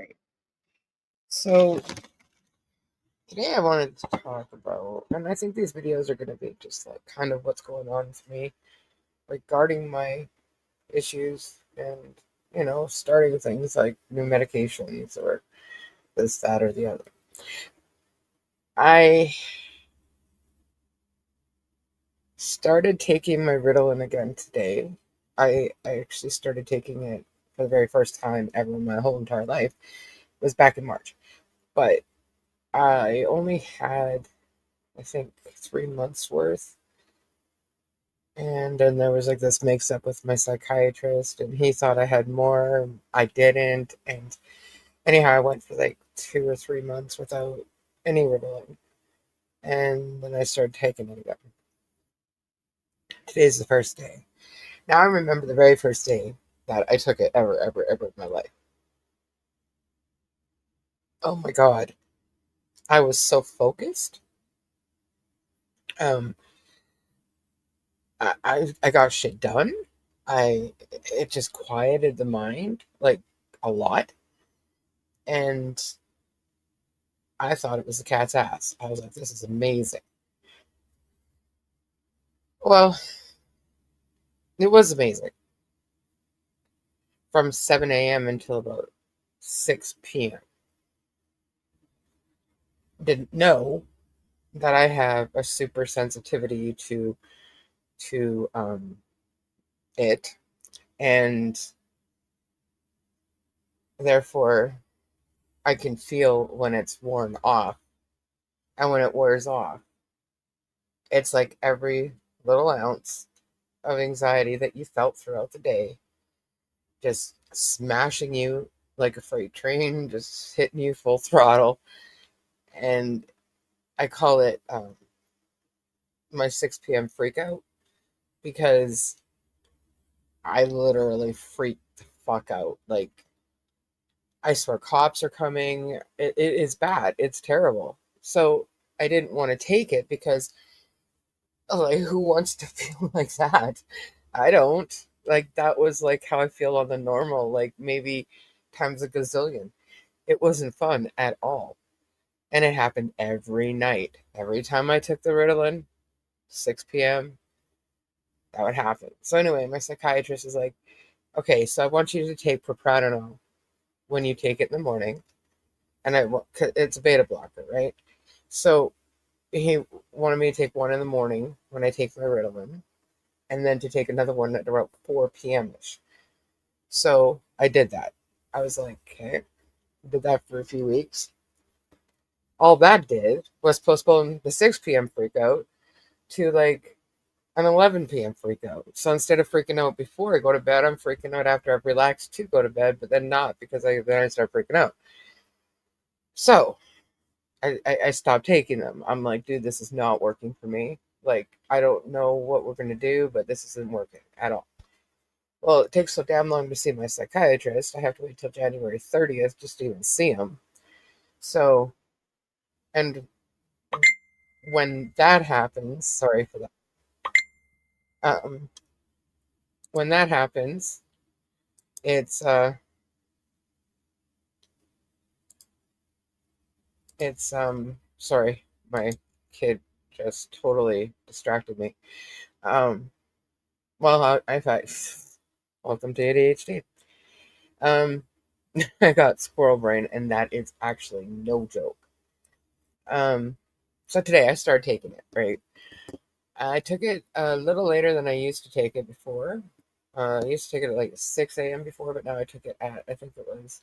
Right. So today I wanted to talk about, and I think these videos are going to be just like kind of what's going on with me regarding my issues and, starting things like new medications or this, that, or the other. I started taking my Ritalin again today. I actually started taking it for the very first time ever in my whole entire life. It was back in March. But I only had, I think, 3 months worth. And then there was like this mix up with my psychiatrist, and he thought I had more. I didn't. And anyhow, I went for like 2 or 3 months without any Ritalin. And then I started taking it again. Today's the first day. Now I remember the very first day that I took it ever, ever, ever in my life. Oh my God. I was so focused. Um, I got shit done. It just quieted the mind like a lot. And I thought it was the cat's ass. I was like, this is amazing. Well, it was amazing from 7 a.m. until about 6 p.m. Didn't know that I have a super sensitivity to it, and therefore I can feel when it's worn off, and when it wears off, it's like every little ounce of anxiety that you felt throughout the day just smashing you like a freight train, just hitting you full throttle. And I call it my 6 p.m. freak out because I literally freaked the fuck out. Like, I swear cops are coming. It is bad. It's terrible. So I didn't want to take it because, like, who wants to feel like that? I don't. Like, that was like how I feel on the normal, like maybe times a gazillion. It wasn't fun at all. And it happened every night. Every time I took the Ritalin, 6 p.m., that would happen. So anyway, my psychiatrist is like, okay, so I want you to take propranolol when you take it in the morning, and it's a beta blocker, right? So he wanted me to take one in the morning when I take my Ritalin, and then to take another one at about 4 p.m. ish. So I did that. I was like, okay, did that for a few weeks. All that did was postpone the 6 p.m. freak out to like an 11 p.m. freak out. So instead of freaking out before I go to bed, I'm freaking out after I've relaxed to go to bed, but then not because then I start freaking out. So I stopped taking them. I'm like, dude, this is not working for me. Like, I don't know what we're gonna do, but this isn't working at all. Well, it takes so damn long to see my psychiatrist. I have to wait till January 30th just to even see him. So, and when that happens, sorry for that. Um, when that happens, it's sorry, my kid just totally distracted me. Um, well, I thought, welcome to ADHD. Um, I got squirrel brain, and that is actually no joke. Um, so today I started taking it, right? I took it a little later than I used to take it before. I used to take it at like 6 a.m. before, but now I took it at, I think it was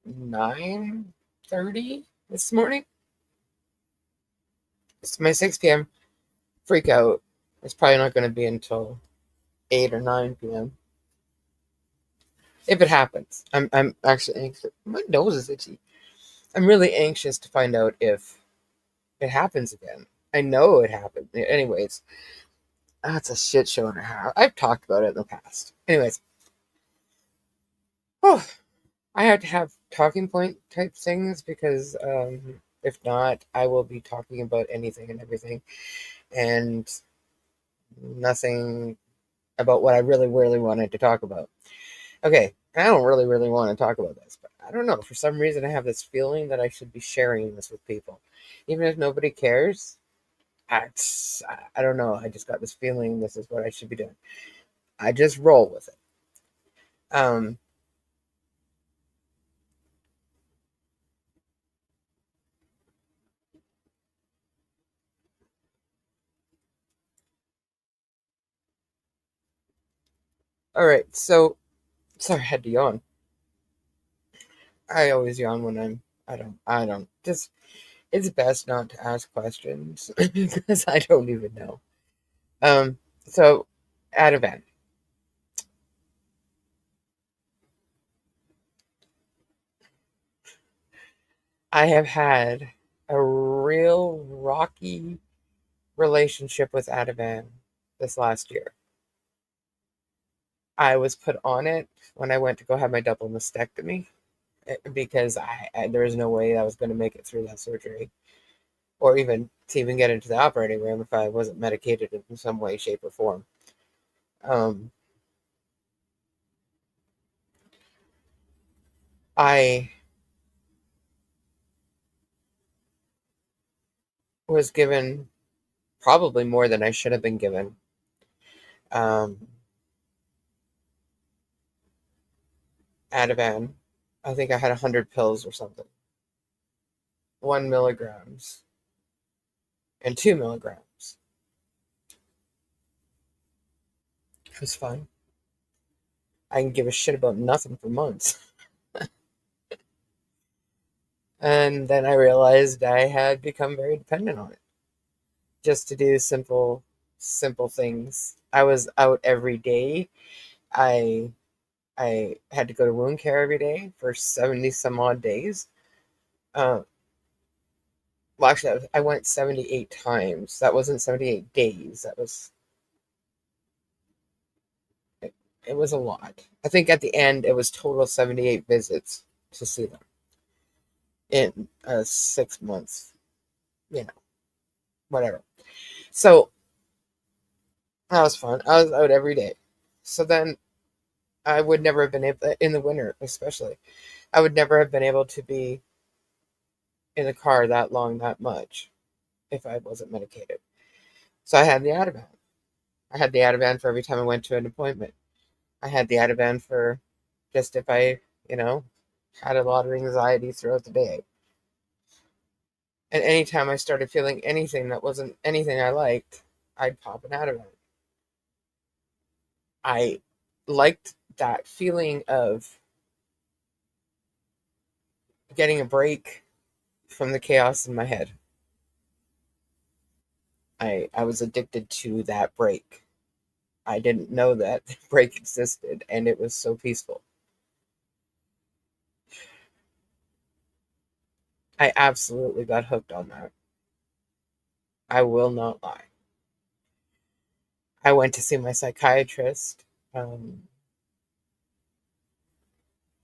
9:30 this morning. It's my 6 p.m. freak out. It's probably not going to be until 8 or 9 p.m. If it happens. I'm actually anxious. My nose is itchy. I'm really anxious to find out if it happens again. I know it happened. Anyways, that's a shit show and a half. I've talked about it in the past. Anyways, oh, I have to have talking point type things because if not, I will be talking about anything and everything and nothing about what I really, really wanted to talk about. Okay, I don't really, really want to talk about this, but I don't know. For some reason, I have this feeling that I should be sharing this with people, even if nobody cares. I don't know. I just got this feeling this is what I should be doing. I just roll with it. Um, all right. So sorry, I had to yawn. I always yawn when I don't. Just it's best not to ask questions because I don't even know. Um, so at event, I have had a real rocky relationship with Ativan this last year. I was put on it when I went to go have my double mastectomy because there was no way I was going to make it through that surgery or even to even get into the operating room if I wasn't medicated in some way, shape, or form. Um, I was given probably more than I should have been given. Um, Ativan, I think I had 100 pills or something, 1 milligrams and 2 milligrams. It was fine. I can give a shit about nothing for months. And then I realized I had become very dependent on it just to do simple things. I was out every day. I I had to go to wound care every day for 70 some odd days. Uh, well, actually, I went 78 times. That wasn't 78 days. It was a lot. I think at the end it was total 78 visits to see them in 6 months, you know, whatever. So that was fun. I was out every day. So then I would never have been able, in the winter especially, I would never have been able to be in the car that long, that much if I wasn't medicated. So I had the Ativan. I had the Ativan for every time I went to an appointment. I had the Ativan for just if I, you know, had a lot of anxiety throughout the day. And anytime I started feeling anything that wasn't anything I liked, I'd pop an Ativan. I liked that feeling of getting a break from the chaos in my head. I was addicted to that break. I didn't know that break existed, and it was so peaceful. I absolutely got hooked on that. I will not lie. I went to see my psychiatrist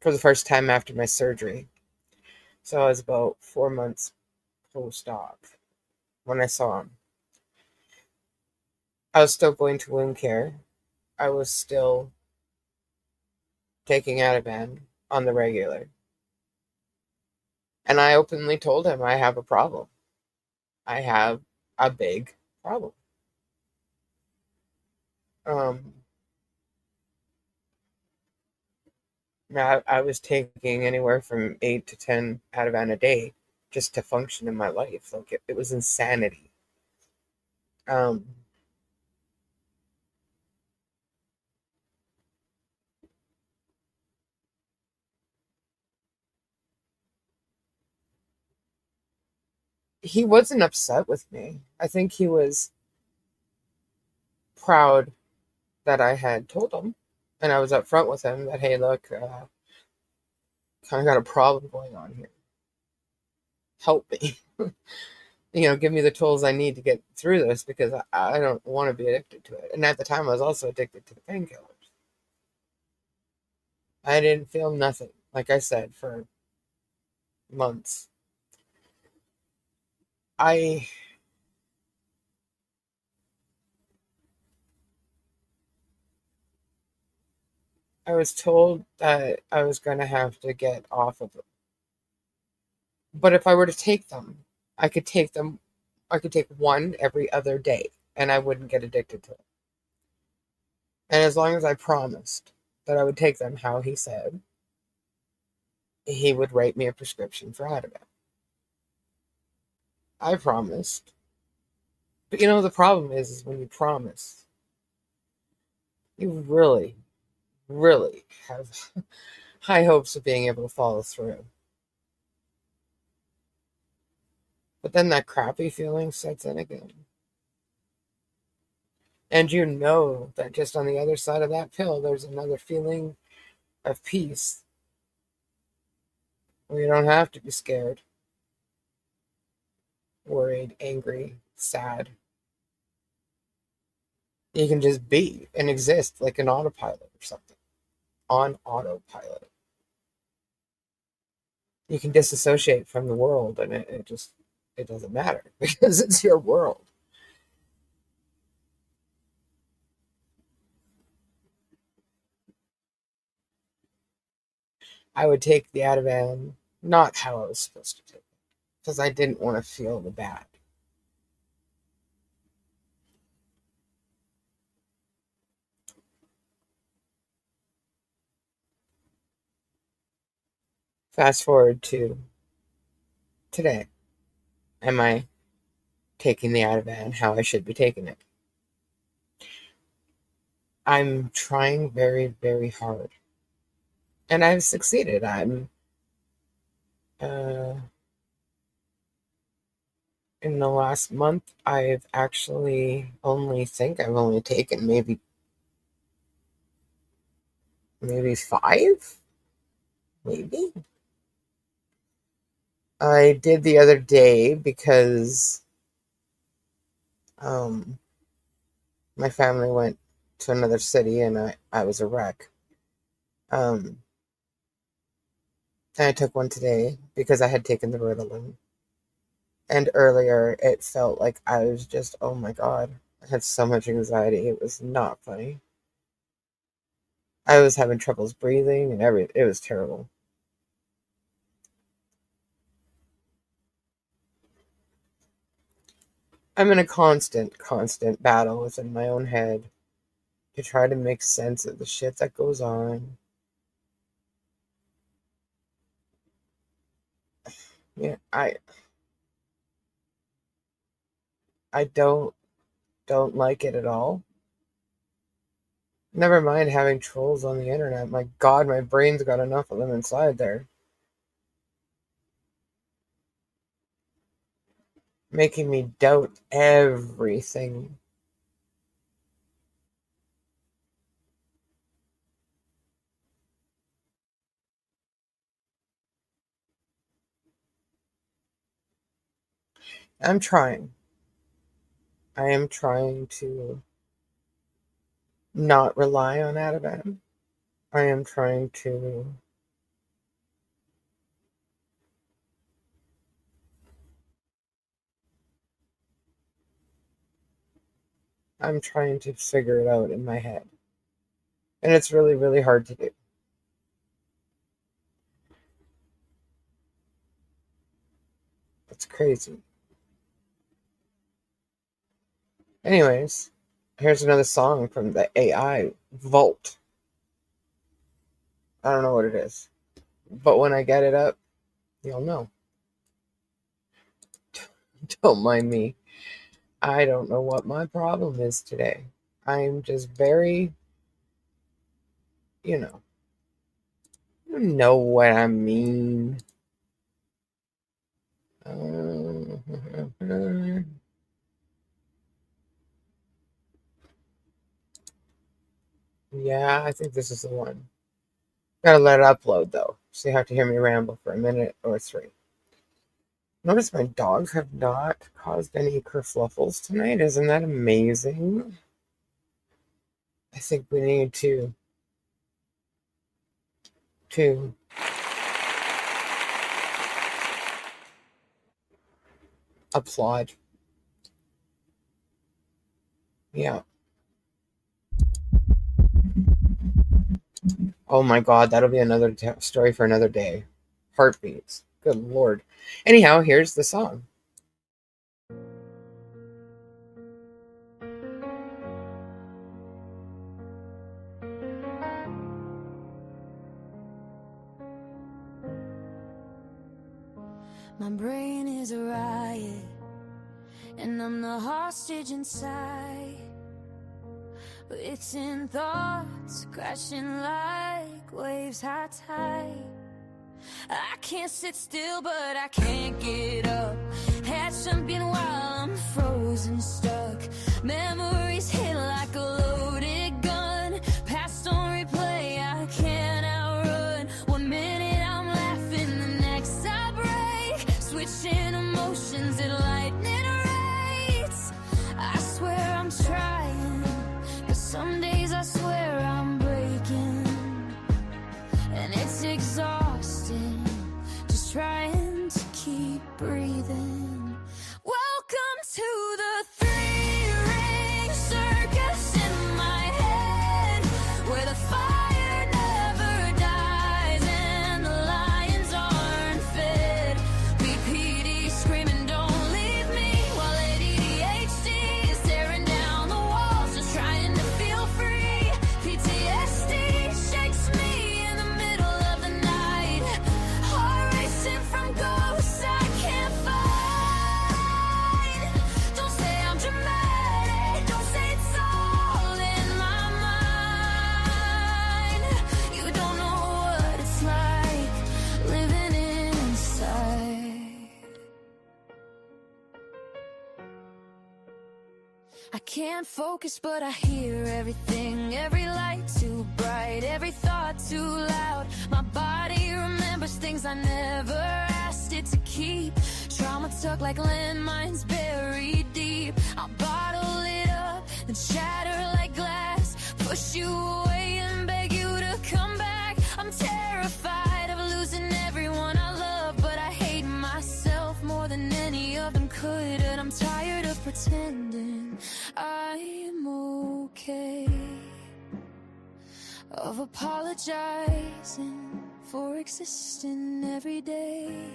for the first time after my surgery. So I was about 4 months post op when I saw him. I was still going to wound care. I was still taking Ativan on the regular. And I openly told him I have a problem. I have a big problem. Um, I was taking anywhere from 8 to 10 Ativan a day just to function in my life. Like it was insanity. Um, he wasn't upset with me. I think he was proud that I had told him, and I was upfront with him that, hey, look, kind of got a problem going on here. Help me. Give me the tools I need to get through this because I don't want to be addicted to it. And at the time, I was also addicted to the painkillers. I didn't feel nothing, like I said, for months. I I was told that I was going to have to get off of them. But if I were to take them, I could take them, I could take one every other day and I wouldn't get addicted to it. And as long as I promised that I would take them how he said, he would write me a prescription for Ativan. I promised. But the problem is when you promise, you really, really have high hopes of being able to follow through. But then that crappy feeling sets in again. And you know that just on the other side of that pill, there's another feeling of peace where you don't have to be scared, worried, angry, sad. You can just be and exist like an autopilot or something. On autopilot. You can disassociate from the world and it doesn't matter because it's your world. I would take the Ativan not how I was supposed to take it because I didn't want to feel the bad. Fast forward to today. Am I taking the Ativan how I should be taking it? I'm trying very, very hard. And I've succeeded. Uh, in the last month, I've actually I've only taken maybe five, maybe. I did the other day because um, my family went to another city and I was a wreck. Um, and I took one today because I had taken the Ritalin. And earlier, it felt like I was just, oh my God, I had so much anxiety. It was not funny. I was having troubles breathing and it was terrible. I'm in a constant battle within my own head to try to make sense of the shit that goes on. Yeah, I don't like it at all. Never mind having trolls on the internet. My God, my brain's got enough of them inside there, making me doubt everything. I'm trying. I am trying to not rely on Ativan. I am trying to I'm trying to figure it out in my head. And it's really, really hard to do. It's crazy. Anyways, here's another song from the AI Vault. I don't know what it is. But when I get it up, you'll know. Don't mind me. I don't know what my problem is today. I'm just very, you know, you know what I mean. Uh, yeah, I think this is the one. Gotta let it upload though, so you have to hear me ramble for a minute or three. Notice my dogs have not caused any kerfluffles tonight. Isn't that amazing? I think we need to applaud. Yeah. Oh my God, that'll be another story for another day. Heartbeats. Good Lord. Anyhow, here's the song. My brain is a riot, and I'm the hostage inside. But it's in thoughts, crashing like waves high tide. I can't sit still, but I can't get up. Had something while I'm frozen, stuck. Memories hit like a loaded gun. Past on replay, I can't outrun. 1 minute I'm laughing, the next I break. Switching emotions at lightning rates. I swear I'm trying, but some days I swear I'm breaking. And it's exhausting, just trying to keep breathing. Welcome to the three-ring circus in my head, where the fire never dies and the lions aren't fed. BPD screaming, don't leave me, while ADHD is tearing down the walls, just trying to feel free. PTSD shakes me in the middle of the night, heart racing from ghosts I can't find. Don't say I'm dramatic, don't say it's all in my mind. You don't know what it's like living inside. I can't focus, but I hear everything. Every light too bright, every thought too loud. My body remembers things I never asked it to keep. Trauma tucked like landmines buried deep. I'll bottle it up, then shatter like glass. Push you away and beg you to come back. I'm terrified of losing everyone I love, but I hate myself more than any of them could. And I'm tired of pretending I'm okay, of apologizing for existing every day.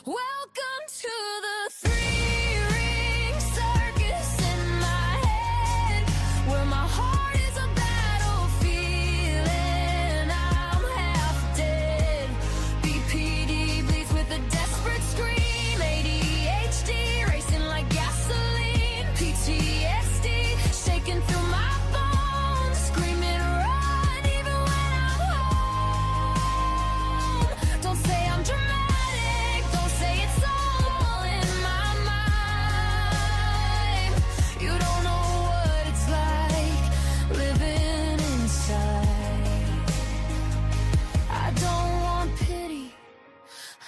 Welcome to the three-ring circus in my head, where my heart is a battlefield and I'm half dead. BPD bleeds with a desperate scream. ADHD racing like gasoline. PTSD shaking through my bones, screaming run even when I'm home. Don't say I'm dramatic, don't say it's all in my mind. You don't know what it's like living inside. I don't want pity,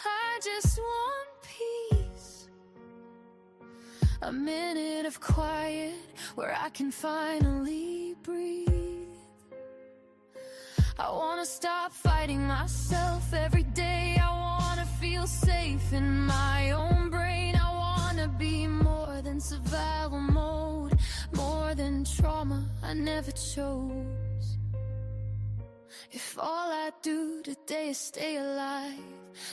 I just want peace. A minute of quiet where I can finally breathe. I wanna stop fighting myself every day. I wanna feel safe in my own brain. I wanna be more than survival mode, more than trauma I never chose. If all I do today is stay alive,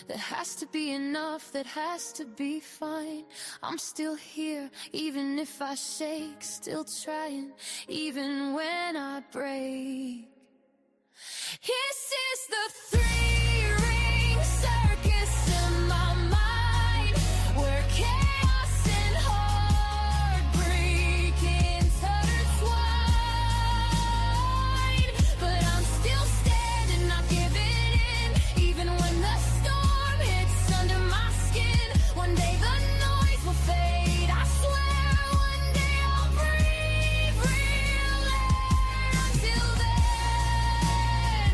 that has to be enough, that has to be fine. I'm still here, even if I shake, still trying, even when I break. This is the three-ring circus in my mind, where chaos and heartbreak intertwine. But I'm still standing, not giving in, even when the storm hits under my skin. One day the noise will fade, I swear. One day I'll breathe real air. Until then,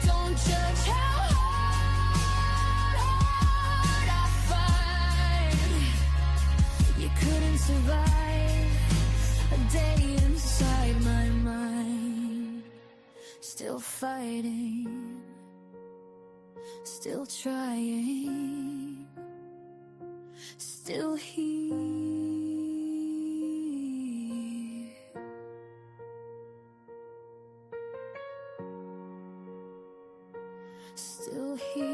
don't judge how hard I fight. You couldn't survive a day inside my mind. Still fighting, still trying, still here. still here.